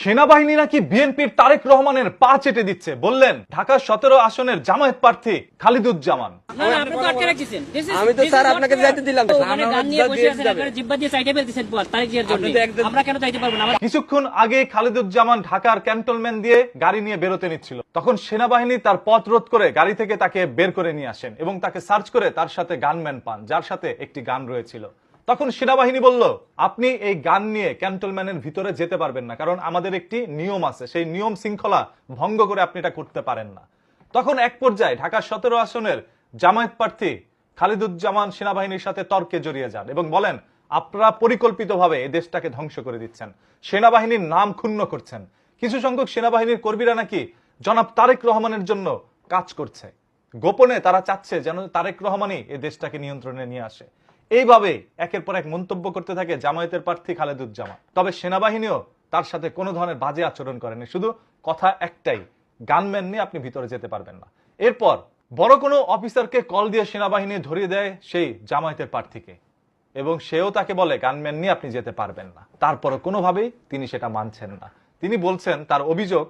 সেনাবাহিনী নাকি বিএনপির তারেক রহমানের পা চেটে দিচ্ছে, বললেন ঢাকা 17 আসনের জামায়াত প্রার্থী খালিদুজ্জামান। আমি তো স্যার আপনাকে যাইতে দিলাম। কিছুক্ষণ আগে খালিদুজ্জামান ঢাকার ক্যান্টনমেন্ট দিয়ে গাড়ি নিয়ে বেরোতে নিচ্ছিল, তখন সেনাবাহিনী তার পথ রোধ করে গাড়ি থেকে তাকে বের করে নিয়ে আসেন এবং তাকে সার্চ করে তার সাথে গানম্যান পান, যার সাথে একটি গান রয়েছিল। তখন সেনাবাহিনী বলল, আপনি এই গান নিয়ে ক্যান্টনমেন্টের ভিতরে যেতে পারবেন না, কারণ আমাদের একটি নিয়ম আছে, সেই নিয়ম শৃঙ্খলা ভঙ্গ করে আপনি এটা করতে পারেন না। তখন এক পর্যায়ে ঢাকা 17 আসনের জামায়াত প্রার্থী খালিদুজ্জামান সেনাবাহিনীর সাথে তর্কে জড়িয়ে যান এবং বলেন, আপনারা পরিকল্পিতভাবে এই দেশটাকে ধ্বংস করে দিচ্ছেন, সেনাবাহিনীর নাম ক্ষুণ্ণ করছেন। কিছু সংখ্যক সেনাবাহিনীর কর্মীরা নাকি জনাব তারেক রহমানের জন্য কাজ করছে, গোপনে তারা চাচ্ছে যেন তারেক রহমানই এই দেশটাকে নিয়ন্ত্রণে নিয়ে আসে। এইভাবে একের পর এক মন্তব্য করতে থাকে জামায়াতের প্রার্থী খালিদুজ্জামান। তবে সেনাবাহিনীও তার সাথে কোনো ধরনের বাজে আচরণ করেনি, শুধু কথা একটাই, গানম্যান নিয়ে আপনি ভিতরে যেতে পারবেন না। এরপর বড় কোনো অফিসারকে কল দিয়ে সেনাবাহিনী ধরিয়ে দেয় সেই জামায়াতের প্রার্থীকে এবং সেও তাকে বলে গানম্যান নিয়ে আপনি যেতে পারবেন না। তারপরে কোনোভাবেই তিনি সেটা মানছেন না। তিনি বলছেন, তার অভিযোগ,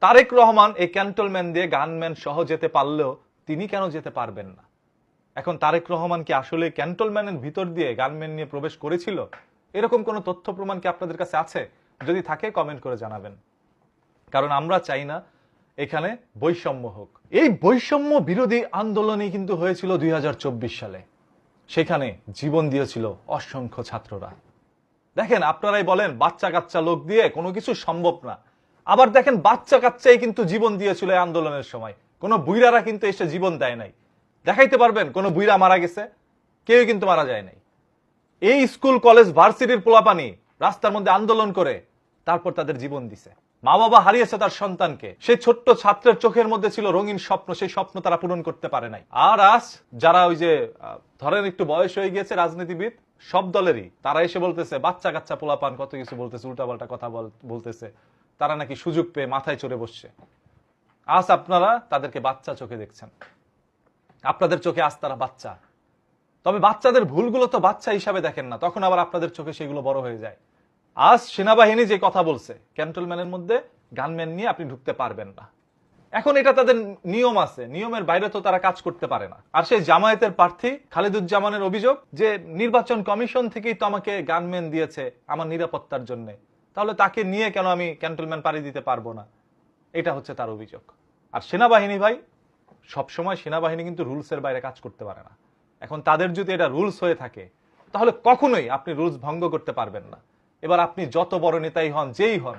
তারেক রহমান এই ক্যান্টনমেন্ট দিয়ে গানম্যান সহ যেতে পারলেও তিনি কেন যেতে পারবেন না? এখন তারেক রহমান কি আসলে ক্যান্টনমেন্টের ভিতর দিয়ে গানম্যান নিয়ে প্রবেশ করেছিল? এরকম কোনো তথ্য প্রমাণ কি আপনাদের কাছে আছে? যদি থাকে কমেন্ট করে জানাবেন, কারণ আমরা চাই না এখানে বৈষম্য হোক। এই বৈষম্য বিরোধী আন্দোলনই কিন্তু হয়েছিল 2024 সালে, সেখানে জীবন দিয়েছিল অসংখ্য ছাত্ররা। দেখেন, আপনারাই বলেন বাচ্চা কাচ্চা লোক দিয়ে কোনো কিছু সম্ভব না, আবার দেখেন বাচ্চা কাচ্চাই কিন্তু জীবন দিয়েছিল এই আন্দোলনের সময়। কোনো বুইরারা কিন্তু এসে জীবন দেয় নাই। দেখাইতে পারবেন কোন বুইরা মারা গেছে? কেউ কিন্তু মারা যায় নাই। এই স্কুল কলেজ ভার্সিটির পোলাপানি রাস্তার মধ্যে আন্দোলন করে তারপর তাদের জীবন দিছে। মা বাবা হারিয়েছে তার সন্তানকে, সেই ছোট্ট ছাত্রের চোখের মধ্যে ছিল রঙিন স্বপ্ন, সেই স্বপ্ন তারা পূরণ করতে পারে নাই। আর আজ যারা ওই যে ধরেন একটু বয়স হয়ে গিয়েছে রাজনীতিবিদ, সব দলেরই, তারা এসে বলতেছে বাচ্চা কাচ্চা পোলাপান কত কিছু বলতেছে, উল্টাপাল্টা কথা বলতেছে, তারা নাকি সুযোগ পেয়ে মাথায় চড়ে বসছে। আজ আপনারা তাদেরকে বাচ্চা চোখে দেখছেন, আপনাদের চোখে আজ তারা বাচ্চা। তবে বাচ্চাদের ভুলগুলো তো বাচ্চা হিসাবে দেখেন না, তখন আবার আপনাদের চোখে সেগুলো বড় হয়ে যায়। আজ সেনাবাহিনী যে কথা বলছে, ক্যান্টনমেন্টের মধ্যে গানম্যান নিয়ে আপনি ঢুকতে পারবেন না, এখন এটা তাদের নিয়ম আছে, নিয়মের বাইরে তো তারা কাজ করতে পারে না। আর সেই জামায়াতের প্রার্থী খালিদুজ্জামানের অভিযোগ যে নির্বাচন কমিশন থেকেই তো আমাকে গানম্যান দিয়েছে আমার নিরাপত্তার জন্য, তাহলে তাকে নিয়ে কেন আমি ক্যান্টনমেন্ট পাড়ি দিতে পারবো না? এটা হচ্ছে তার অভিযোগ। আর সেনাবাহিনী ভাই, সবসময় সেনাবাহিনী কিন্তু রুলসের বাইরে কাজ করতে পারে না। এখন তাদের যদি এটা রুলস হয়ে থাকে, তাহলে কখনোই আপনি রুলস ভঙ্গ করতে পারবেন না। এবার আপনি যত বড় নেতাই হন, যেই হন,